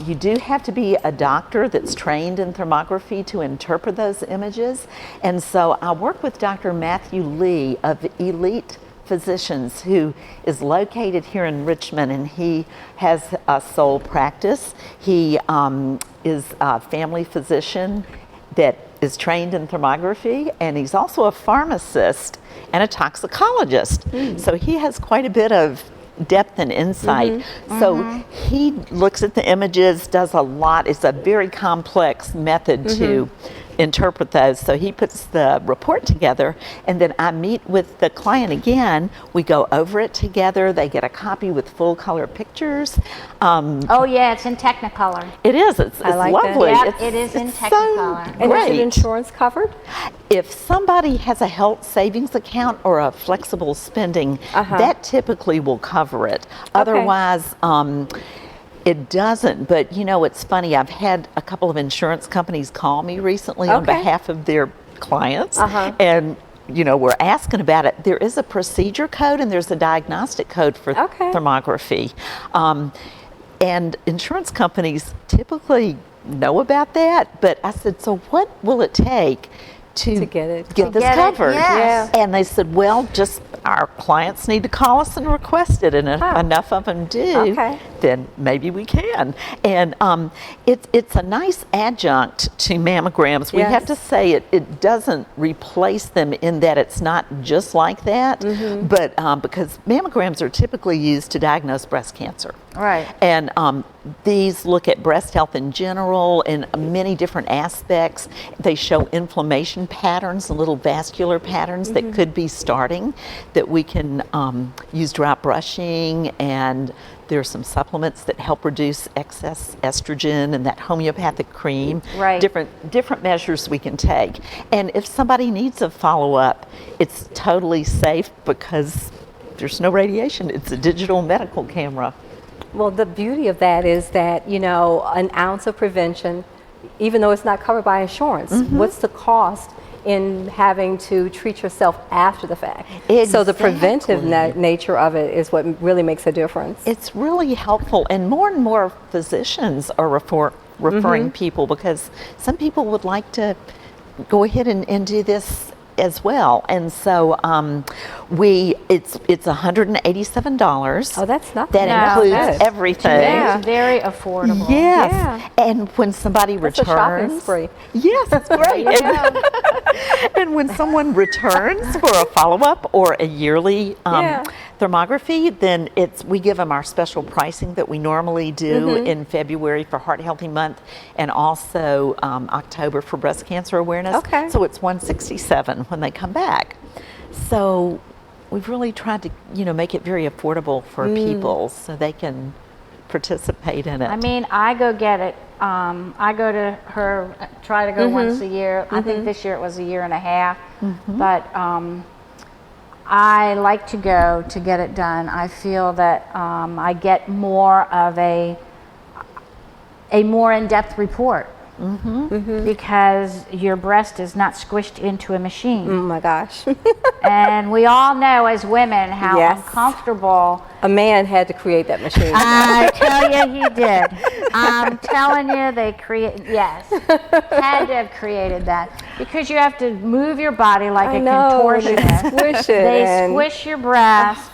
You do have to be a doctor that's trained in thermography to interpret those images. And so I work with Dr. Matthew Lee of Elite Physicians, who is located here in Richmond, and he has a sole practice. He is a family physician that is trained in thermography, and he's also a pharmacist and a toxicologist. So he has quite a bit of depth and insight. So he looks at the images, does a lot. It's a very complex method to interpret those. So he puts the report together, and then I meet with the client again. We go over it together. They get a copy with full color pictures. Oh yeah, it's in Technicolor. It is. It's like that. lovely. Yep, it is in Technicolor. So And is great. your insurance covered? If somebody has a health savings account or a flexible spending, that typically will cover it. Otherwise, it doesn't. But you know, it's funny. I've had a couple of insurance companies call me recently on behalf of their clients, and you know, we're asking about it. There is a procedure code and there's a diagnostic code for thermography, and insurance companies typically know about that. But I said, so what will it take to get this covered? Yes. And they said, well, just our clients need to call us and request it, and if enough of them do, then maybe we can. And it's a nice adjunct to mammograms. We have to say it doesn't replace them in that it's not just like that, but because mammograms are typically used to diagnose breast cancer. Right. And these look at breast health in general in many different aspects. They show inflammation patterns and little vascular patterns that could be starting that we can use drop brushing, and there's some supplements that help reduce excess estrogen and that homeopathic cream. Right. Different measures we can take. And if somebody needs a follow-up, it's totally safe because there's no radiation. It's a digital medical camera. Well, the beauty of that is that, you know, an ounce of prevention, even though it's not covered by insurance, what's the cost in having to treat yourself after the fact? So the preventive nature of it is what really makes a difference. It's really helpful, and more physicians are referring people, because some people would like to go ahead and do this as well. And so it's $187. Oh, that's nothing. That includes everything. It's very affordable. Yes. Yeah. And when somebody That's a shopping returns, spree. yes, it's great. And when someone returns for a follow-up or a yearly thermography, then we give them our special pricing that we normally do in February for Heart Healthy Month, and also October for Breast Cancer Awareness. Okay. So it's $167 when they come back. So we've really tried to, you know, make it very affordable for people so they can participate in it. I mean, I go get it. I go to her, try to go once a year. I think this year it was a year and a half. But I like to go to get it done. I feel that I get more of a more in-depth report. Because your breast is not squished into a machine. Oh my gosh. And we all know as women how uncomfortable. A man had to create that machine. I tell you, he did. I'm telling you, they had to have created that, because you have to move your body like a contortionist. Squish it. They squish your breast.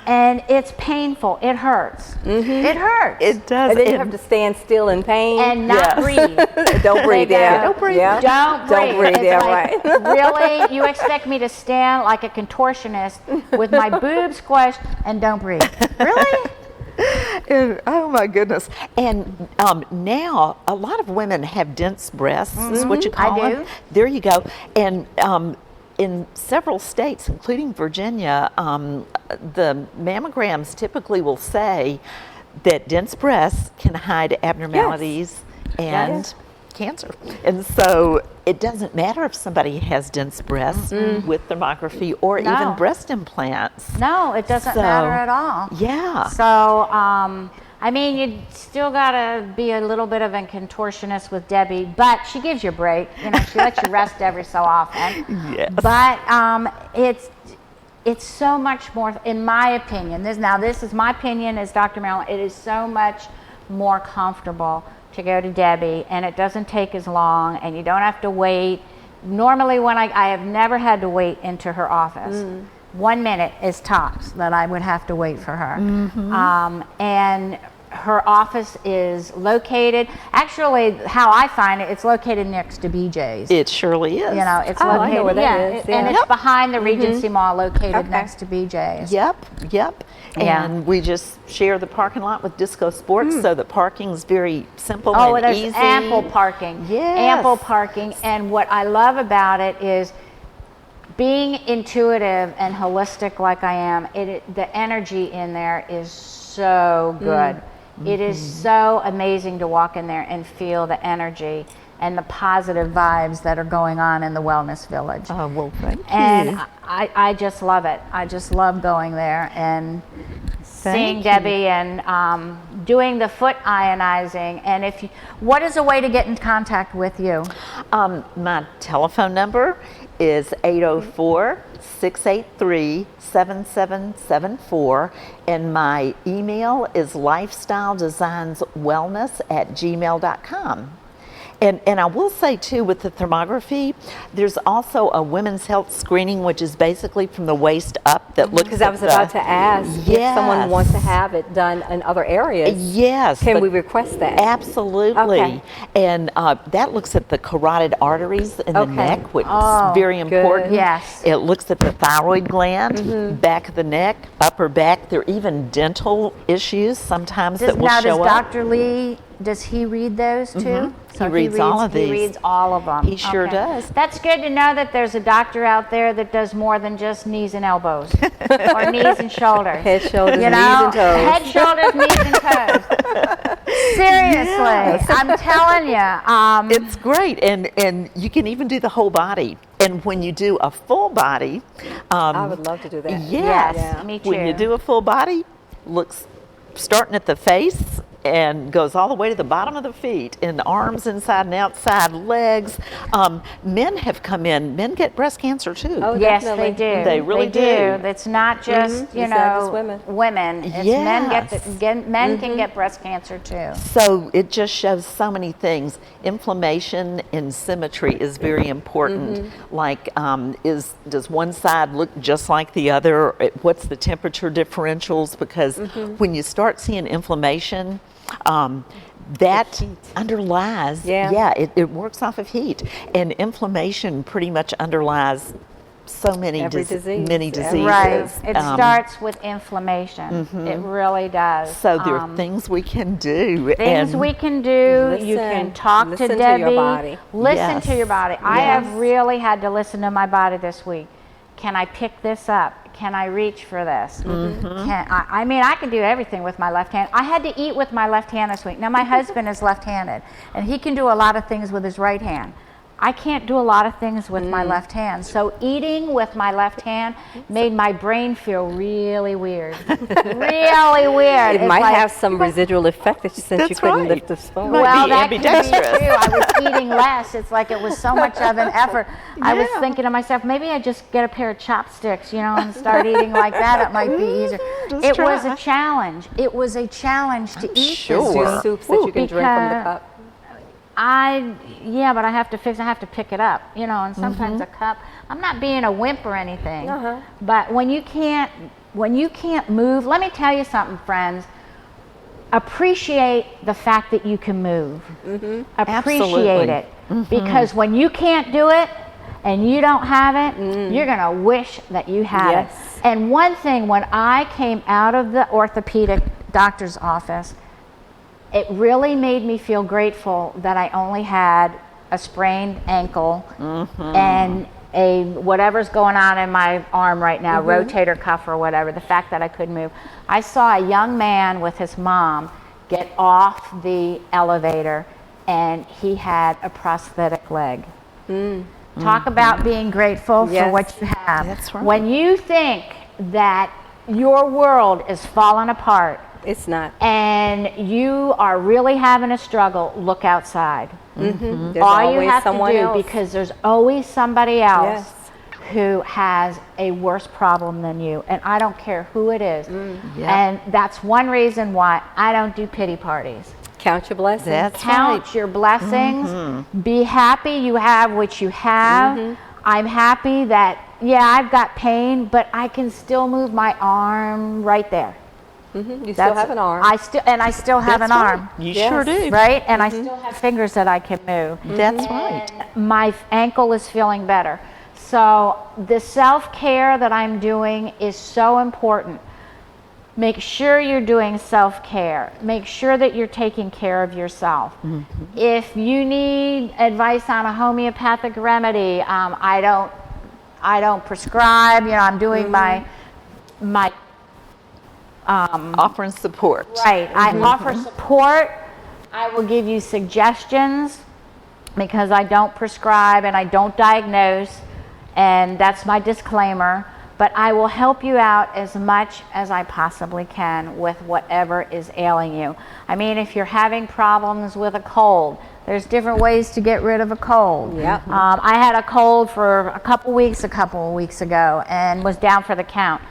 And it's painful. It hurts. It hurts. It does. And then you have to stand still in pain. And not breathe. Don't breathe, Don't breathe. Don't breathe. Don't breathe, It's right. Really? You expect me to stand like a contortionist with my boobs squished and don't breathe? Really? Oh my goodness. And now a lot of women have dense breasts, is what you call them. There you go. And in several states, including Virginia, the mammograms typically will say that dense breasts can hide abnormalities and cancer. And so it doesn't matter if somebody has dense breasts with thermography or even breast implants. No, it doesn't matter at all. Yeah. So, I mean, you still got to be a little bit of a contortionist with Debbie, but she gives you a break. You know, she lets you rest every so often. Yes. But it's so much more, in my opinion. This is my opinion as Dr. Marilyn. It is so much more comfortable to go to Debbie, and it doesn't take as long, and you don't have to wait. Normally, when I have never had to wait into her office. 1 minute is tops that I would have to wait for her. And her office is located, actually, how I find it, it's located next to BJ's. It surely is. You know, it's Oh, located, I know where that is, and yeah. it's behind the Regency Mall, located Okay. next to BJ's. Yep. Yeah. And we just share the parking lot with Disco Sports, so the parking's very simple Oh, and there's easy. ample parking. Yes. Ample parking. And what I love about it is being intuitive and holistic like I am, the energy in there is so good. It is so amazing to walk in there and feel the energy and the positive vibes that are going on in the Wellness Village. Oh, well, thank you. And I just love it. I just love going there and seeing you. Debbie and doing the foot ionizing. And what is a way to get in contact with you? My telephone number is 804-683-7774, and my email is lifestyledesignswellness@gmail.com. And I will say too, with the thermography, there's also a women's health screening, which is basically from the waist up that looks. Because I was about to ask if someone wants to have it done in other areas. Yes. Can but we request that? Absolutely. Okay. And that looks at the carotid arteries in the Okay. neck, which Oh, is very important. Yes. It looks at the thyroid gland, back of the neck, upper back. There are even dental issues sometimes that will Now, show does up. Dr. Lee, does he read those too? He reads all of He these. reads all of them. He sure does. That's good to know that there's a doctor out there that does more than just knees and elbows or knees and shoulders. Head, shoulders, You knees, know, and toes. head, shoulders, knees, and toes. Seriously, I'm telling you. It's great, and you can even do the whole body. And when you do a full body, I would love to do that. yes, Yes, me when you too. do a full body, looks starting at the face and goes all the way to the bottom of the feet, and arms inside and outside, legs. Men have come in. Men get breast cancer too. Oh, Yes, definitely. they do. They really do. It's not just It's not just women. It's Yes. men can get breast cancer too. So it just shows so many things. Inflammation and symmetry is very important. Like, does one side look just like the other? What's the temperature differentials? Because when you start seeing inflammation, that underlies, it works off of heat. And inflammation pretty much underlies so many Every disease. many diseases. Right. It starts with inflammation. It really does. So there are things we can do. Things and we can do. You can Listen. talk Listen to to Debbie. your body. Listen to Yes. your body. I Yes. have really had to listen to my body this week. Can I pick this up? Can I reach for this? I mean, I can do everything with my left hand. I had to eat with my left hand this week. Now, my husband is left-handed, and he can do a lot of things with his right hand. I can't do a lot of things with my left hand. So eating with my left hand made my brain feel really weird. Really weird. It It's might like- have some residual effect since you That's couldn't right. lift the spoon. Might well, be that could be true. ambidextrous. I was eating less. It's like it was so much of an effort. I was Yeah. thinking to myself, maybe I just get a pair of chopsticks, and start eating like that. It might be easier. Just It was try. a challenge. It was a challenge to eat sure. this Do week. soups that you can drink from the Because- cup. But I have to pick it up, and sometimes a cup. I'm not being a wimp or anything, but when you can't move, let me tell you something, friends. Appreciate the fact that you can move. Appreciate Absolutely. it, because when you can't do it and you don't have it, you're gonna wish that you had Yes. it. And one thing, when I came out of the orthopedic doctor's office, it really made me feel grateful that I only had a sprained ankle and a whatever's going on in my arm right now, rotator cuff or whatever, the fact that I couldn't move. I saw a young man with his mom get off the elevator, and he had a prosthetic leg. Talk about being grateful for Yes. what you have. That's right. When you think that your world is falling apart, It's not. and you are really having a struggle, look outside. There's All always you have to someone do, else. because there's always somebody else Yes. who has a worse problem than you, and I don't care who it is. Yep. And that's one reason why I don't do pity parties. Count your blessings. That's Count right. your blessings. Be happy you have what you have. I'm happy that yeah, I've got pain, but I can still move my arm right there. You still have an arm. I still have That's an right. arm. You Yes. sure do. Right? And I still have fingers that I can move. That's right. And my ankle is feeling better. So the self-care that I'm doing is so important. Make sure you're doing self-care. Make sure that you're taking care of yourself. If you need advice on a homeopathic remedy, I don't prescribe. You know, I'm doing my Offering support. right. I offer support. I will give you suggestions because I don't prescribe and I don't diagnose, and that's my disclaimer. But I will help you out as much as I possibly can with whatever is ailing you. I mean, if you're having problems with a cold, there's different ways to get rid of a cold. Yep. I had a cold for a couple of weeks ago and was down for the count.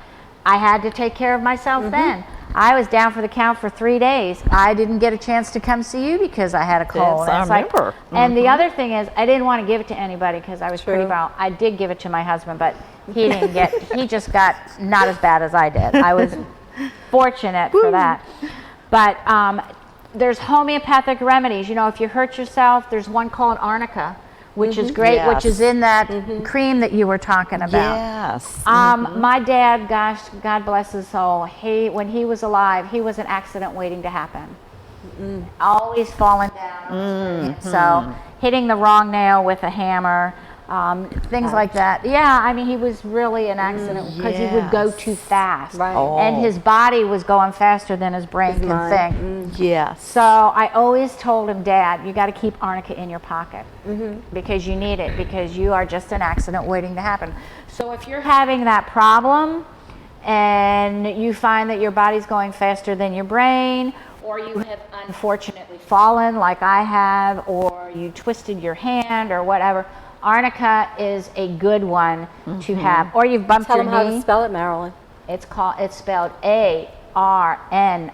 I had to take care of myself then. I was down for the count for 3 days. I didn't get a chance to come see you because I had a cold. Yes, I And it's like- remember. And the other thing is, I didn't want to give it to anybody because I was pretty well. I did give it to my husband, but he didn't get. He just got not as bad as I did. I was fortunate for that. But there's homeopathic remedies. You know, if you hurt yourself, there's one called arnica, which is great, which is in that cream that you were talking about. Yes. My dad, gosh, God bless his soul, when he was alive, he was an accident waiting to happen. Always falling down. So hitting the wrong nail with a hammer, things like that. Yeah, I mean, he was really an accident because he would go too fast. Right. And his body was going faster than his brain can think. Yes. So I always told him, Dad, you got to keep arnica in your pocket because you need it, because you are just an accident waiting to happen. So if you're having that problem and you find that your body's going faster than your brain, or you have unfortunately fallen like I have, or you twisted your hand or whatever, arnica is a good one to have. Or you've bumped Tell your them how knee. to spell it, Marilyn. It's spelled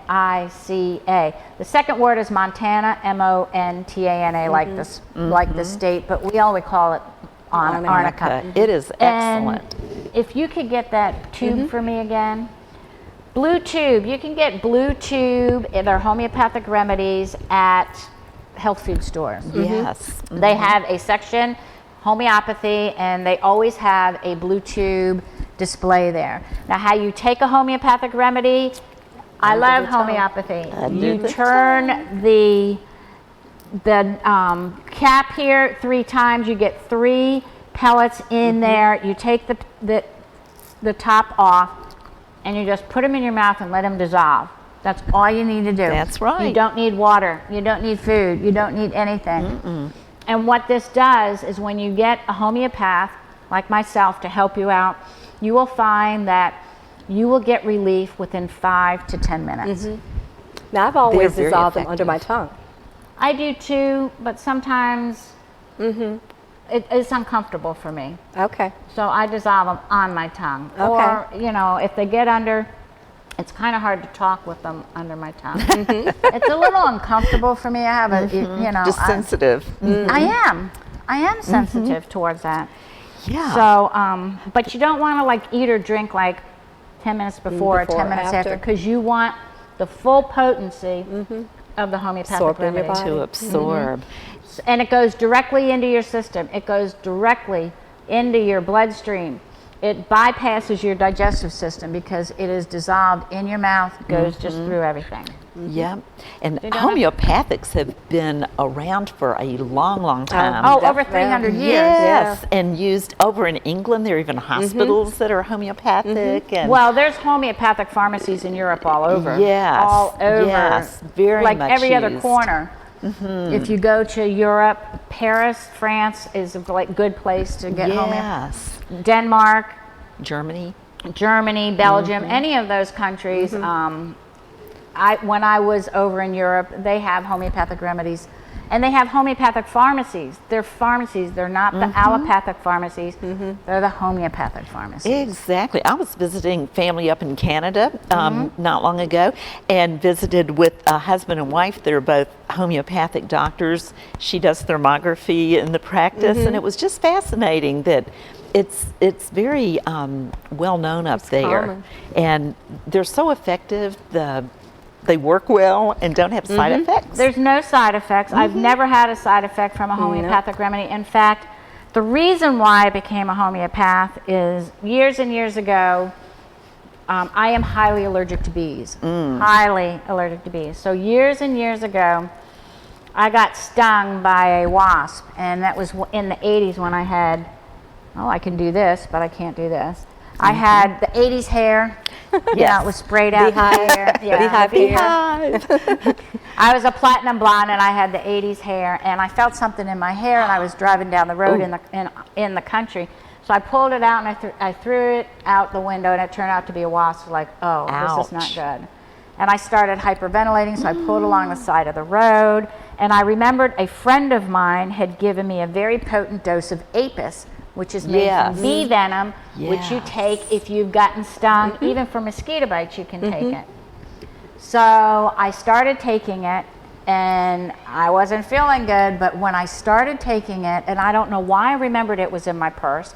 A-R-N-I-C-A. The second word is Montana, M-O-N-T-A-N-A, like this, like the state, but we always call it arnica. It is excellent. And if you could get that tube for me again. Blue tube. You can get blue tube. They're homeopathic remedies at health food stores. Yes. They have a section, homeopathy, and they always have a blue tube display there. Now, how you take a homeopathic remedy, I love homeopathy. You turn the cap here 3 times. You get 3 pellets in there. You take the top off, and you just put them in your mouth and let them dissolve. That's all you need to do. That's right. You don't need water. You don't need food. You don't need anything. And what this does is when you get a homeopath like myself to help you out, you will find that you will get relief within 5 to 10 minutes. Now, I've always very dissolved them under effective. my tongue. I do too, but sometimes it's uncomfortable for me. Okay. So I dissolve them on my tongue. Okay. Or, you know, if they get under, it's kind of hard to talk with them under my tongue. It's a little uncomfortable for me. I have a, you know. Just sensitive. I am sensitive towards that. Yeah. So, but you don't want to like eat or drink like 10 minutes before or 10 Before, minutes after. after, because you want the full potency of the homeopathic Absorbed in your remedy. body. To absorb. And it goes directly into your system. It goes directly into your bloodstream. It bypasses your digestive system because it is dissolved in your mouth, goes just through everything. Yep. And You don't have- homeopathics have been around for a long, long time. Oh, over 300 years. Yes, and used over in England. There are even hospitals that are homeopathic. And Well, there's homeopathic pharmacies in Europe all over. Yes, All over. yes, very like much every other used. corner. If you go to Europe, Paris, France is a good place to get homeopathic. yes, Denmark, Germany. Germany, Belgium, any of those countries. When I was over in Europe, they have homeopathic remedies And they have homeopathic pharmacies. They're pharmacies. They're not the allopathic pharmacies. They're the homeopathic pharmacies. Exactly. I was visiting family up in Canada not long ago, and visited with a husband and wife. They're both homeopathic doctors. She does thermography in the practice, and it was just fascinating that it's very well known up there, common. and they're so effective. They work well and don't have side effects. There's no side effects. I've never had a side effect from a homeopathic remedy. In fact, the reason why I became a homeopath is years and years ago, I am highly allergic to bees. Highly allergic to bees. So years and years ago, I got stung by a wasp, and that was in the 80s when I had, I can do this, but I can't do this. I had the 80s hair. Yeah, it was sprayed out hair. Yeah, Beehive. I was a platinum blonde, and I had the 80s hair, and I felt something in my hair, and I was driving down the road in the country. So I pulled it out, and I threw it out the window, and it turned out to be a wasp. Like, this is not good. And I started hyperventilating, so I pulled along the side of the road, and I remembered a friend of mine had given me a very potent dose of Apis, which is made from bee venom, which you take if you've gotten stung. Even for mosquito bites, you can take it. So I started taking it, and I wasn't feeling good, but when I started taking it, and I don't know why I remembered it was in my purse,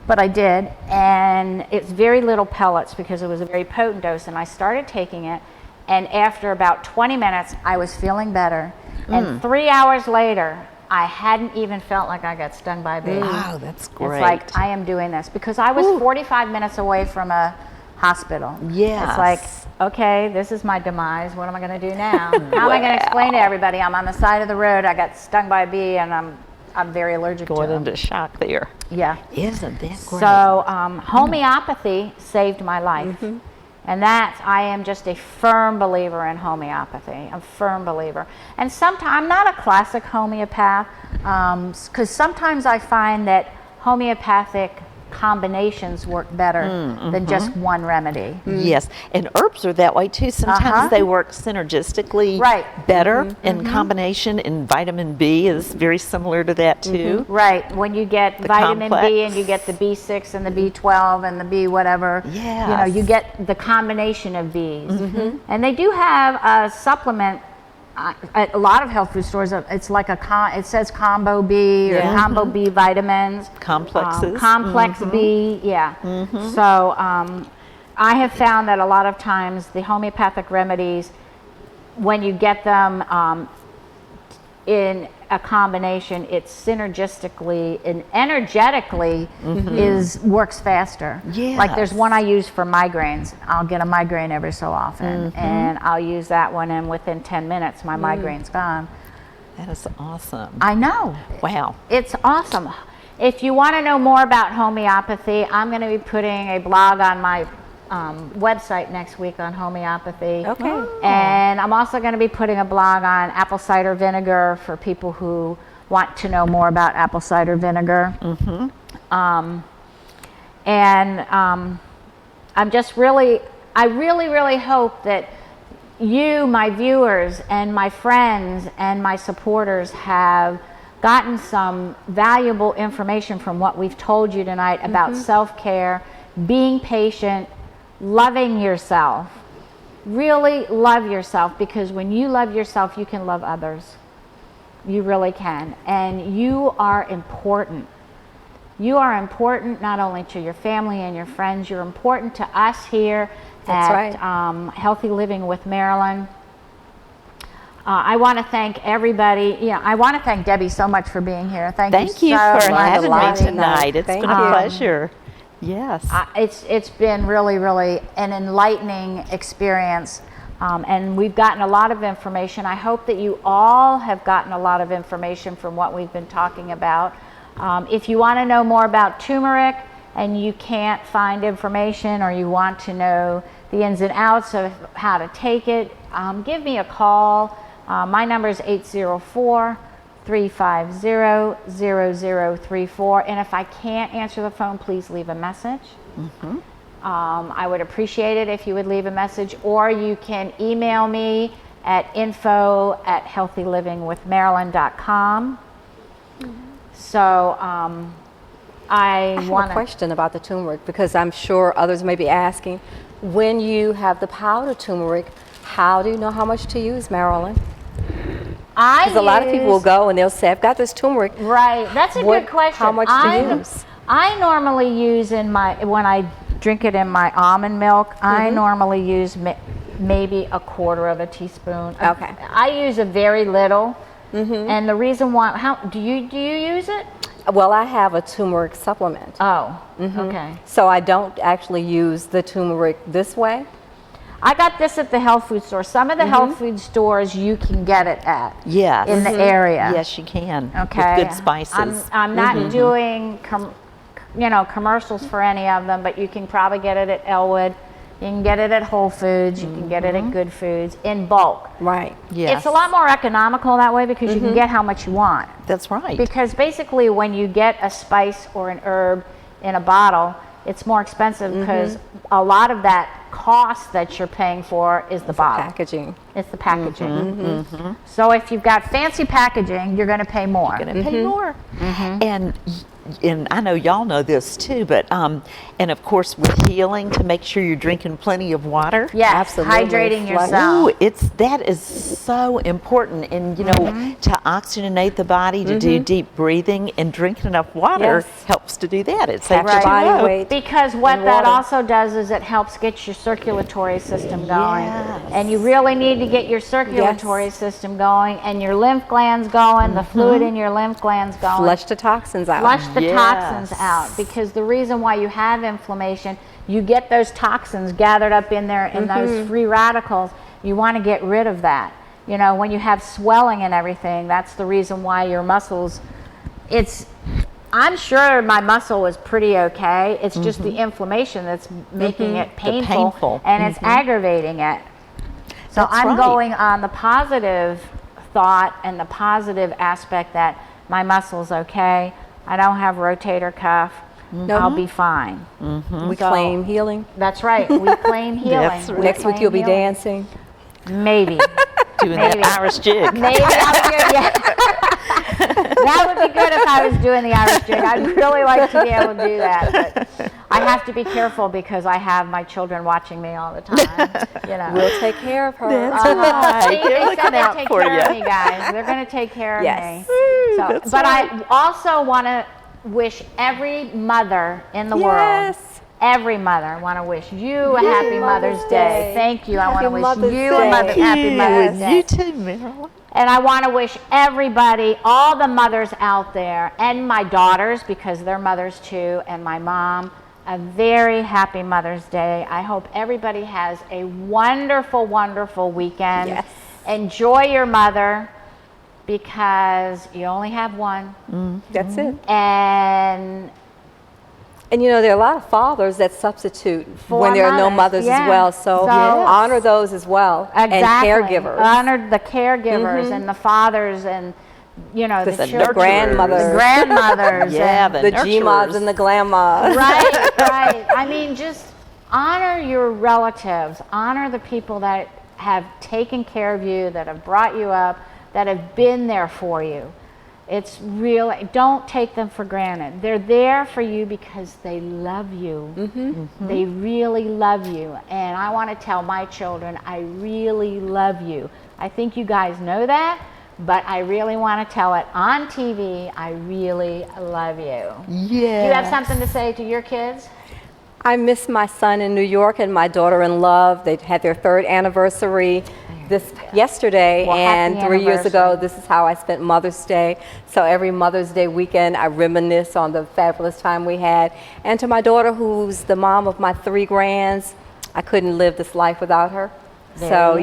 but I did, and it's very little pellets because it was a very potent dose, and I started taking it, and after about 20 minutes, I was feeling better, and 3 hours later, I hadn't even felt like I got stung by a bee. Wow, that's great. It's like, I am doing this, because I was 45 minutes away from a hospital. Yes. It's like, okay, this is my demise. What am I going to do now? How am I going to explain to everybody I'm on the side of the road, I got stung by a bee, and I'm very allergic to Going them. into shock there. Yeah. Isn't that great? So homeopathy saved my life. And I am just a firm believer in homeopathy, a firm believer. And sometimes, I'm not a classic homeopath, because sometimes I find that homeopathic combinations work better than just one remedy. Yes, and herbs are that way too. Sometimes they work synergistically better in combination, and vitamin B is very similar to that too. Right, when you get The vitamin complex. B and you get the B6 and the B12 and the B whatever, Yes. you get the combination of Bs. And they do have a supplement at a lot of health food stores. It's like it says combo B or combo B vitamins. Complexes. Complex B, So I have found that a lot of times the homeopathic remedies, when you get them in a combination, it's synergistically and energetically works faster. Like there's one I use for migraines. I'll get a migraine every so often, and I'll use that one, and within 10 minutes my migraine's gone. That is awesome. I know. Wow. It's awesome. If you want to know more about homeopathy, I'm going to be putting a blog on my website next week on homeopathy. Okay. And I'm also going to be putting a blog on apple cider vinegar for people who want to know more about apple cider vinegar. I'm just really, I really hope that you, my viewers, and my friends, and my supporters have gotten some valuable information from what we've told you tonight about self-care, being patient, loving yourself. Really love yourself, because when you love yourself, you can love others. You really can. And you are important. You are important not only to your family and your friends, you're important to us here at Healthy Living with Marilyn. I want to thank everybody. I want to thank Debbie so much for being here. Thank you so for much having me tonight. It's Thank been a you. pleasure. Yes. It's been really an enlightening experience, and we've gotten a lot of information. I hope that you all have gotten a lot of information from what we've been talking about. If you want to know more about turmeric and you can't find information, or you want to know the ins and outs of how to take it, give me a call. My number is 804-350-0034, and if I can't answer the phone, please leave a message. I would appreciate it if you would leave a message, or you can email me at info@healthylivingwithmarilyn.com. So I have want a question about the turmeric, because I'm sure others may be asking, when you have the powder turmeric, how do you know how much to use, Marilyn? Because a lot of people will go and they'll say, I've got this turmeric. Right, that's a good question. How much to use? I normally use when I drink it in my almond milk, I normally use maybe a quarter of a teaspoon. Okay. I use a very little, and the reason why, how do you use it? Well, I have a turmeric supplement. Oh, okay. So I don't actually use the turmeric this way. I got this at the health food store. Some of the health food stores you can get it at. Yes. In the area. Yes, you can. Okay. With good spices. I'm not doing commercials for any of them, but you can probably get it at Elwood. You can get it at Whole Foods. You can get it at Good Foods in bulk. Right. Yes. It's a lot more economical that way because you can get how much you want. That's right. Because basically when you get a spice or an herb in a bottle, it's more expensive because a lot of that cost that you're paying for is the bottle. Packaging. It's the packaging. So if you've got fancy packaging, you're going to pay more. Going to pay more. And I know y'all know this too, but and of course with healing, to make sure you're drinking plenty of water. Yes, Absolutely. hydrating Flush. yourself. Ooh, that is so important, and to oxygenate the body, to do deep breathing, and drinking enough water Yes. helps to do that. It Half saves your body you weight. Because what in that water. also does is it helps get your circulatory system going. Yes. And you really need to get your circulatory system going and your lymph glands going, the fluid in your lymph glands going. Flush the toxins out. Flush the Yes. toxins out, because the reason why you have inflammation, you get those toxins gathered up in there and those free radicals. You want to get rid of that. When you have swelling and everything, that's the reason why your muscles, I'm sure my muscle was pretty okay. It's just the inflammation that's making it painful, and it's aggravating it. So That's I'm right. going on the positive thought and the positive aspect that my muscle's okay. I don't have rotator cuff. I'll be fine. We claim healing. That's right. We claim healing. That's right. We Next week claim you'll be healing. dancing. Maybe. doing Maybe. that Irish jig. Maybe I'll do that would be good if I was doing the Irish jig. I'd really like to be able to do that. But I have to be careful because I have my children watching me all the time. We'll take care of her. That's right. See, They're they said looking they'd out take for care of you. me, guys. They're going to take care of Yes. me. So, That's but right. I also want to wish every mother in the world, Yes. every mother, I want to wish you a happy Mother's Day. Thank you. I want to Happy wish Mother's you Day. a happy Mother's Day. You too, Marilyn. And I want to wish everybody, all the mothers out there, and my daughters, because they're mothers too, and my mom, a very happy Mother's Day. I hope everybody has a wonderful, wonderful weekend. Yes. Enjoy your mother, because you only have one. That's it. And And there are a lot of fathers that substitute For when there are no mothers, mothers yeah. as well. So So- Yes. honor those as well. exactly, And caregivers. honor the caregivers and the fathers and the The children, grandmothers. the grandmothers, Yeah, and the G-mods and the glam-mods. right, right. I mean, just honor your relatives. Honor the people that have taken care of you, that have brought you up, that have been there for you. It's really, don't take them for granted. They're there for you because they love you. They really love you. And I want to tell my children, I really love you. I think you guys know that, but I really want to tell it on TV. I really love you. Yeah. Do you have something to say to your kids? I miss my son in New York and my daughter in love. They had their 3rd anniversary yesterday, Well, and happy 3 years ago, anniversary. this is how I spent Mother's Day. So every Mother's Day weekend, I reminisce on the fabulous time we had. And to my daughter, who's the mom of my 3 grands, I couldn't live this life without her. So,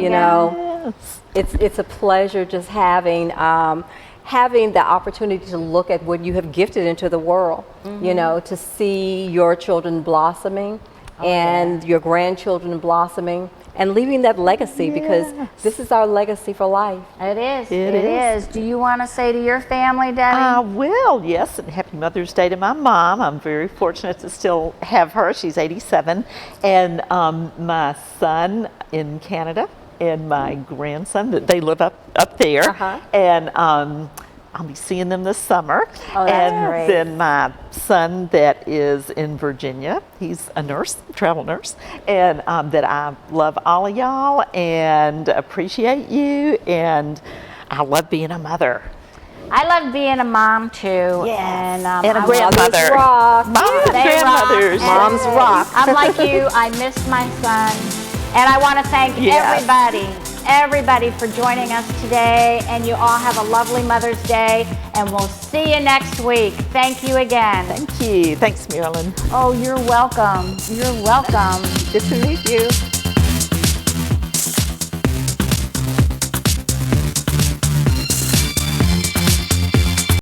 it's a pleasure just having the opportunity to look at what you have gifted into the world, to see your children blossoming and your grandchildren blossoming and leaving that legacy, because this is our legacy for life. It is. It is. Do you want to say to your family, Debbie? Well, yes, and happy Mother's Day to my mom. I'm very fortunate to still have her. She's 87. And my son in Canada, and my grandson. That they live up there, and I'll be seeing them this summer. Oh, that's and great. then my son that is in Virginia, he's a nurse, travel nurse, and that I love all of y'all and appreciate you, and I love being a mother. I love being a mom too. Yes. And, And a I grandmother. rock. Moms and They rock. grandmothers. And Moms rock. I'm like you, I miss my son. And I want to thank Yes. everybody for joining us today. And you all have a lovely Mother's Day. And we'll see you next week. Thank you again. Thank you. Thanks, Marilyn. Oh, you're welcome. You're welcome. Good to meet you.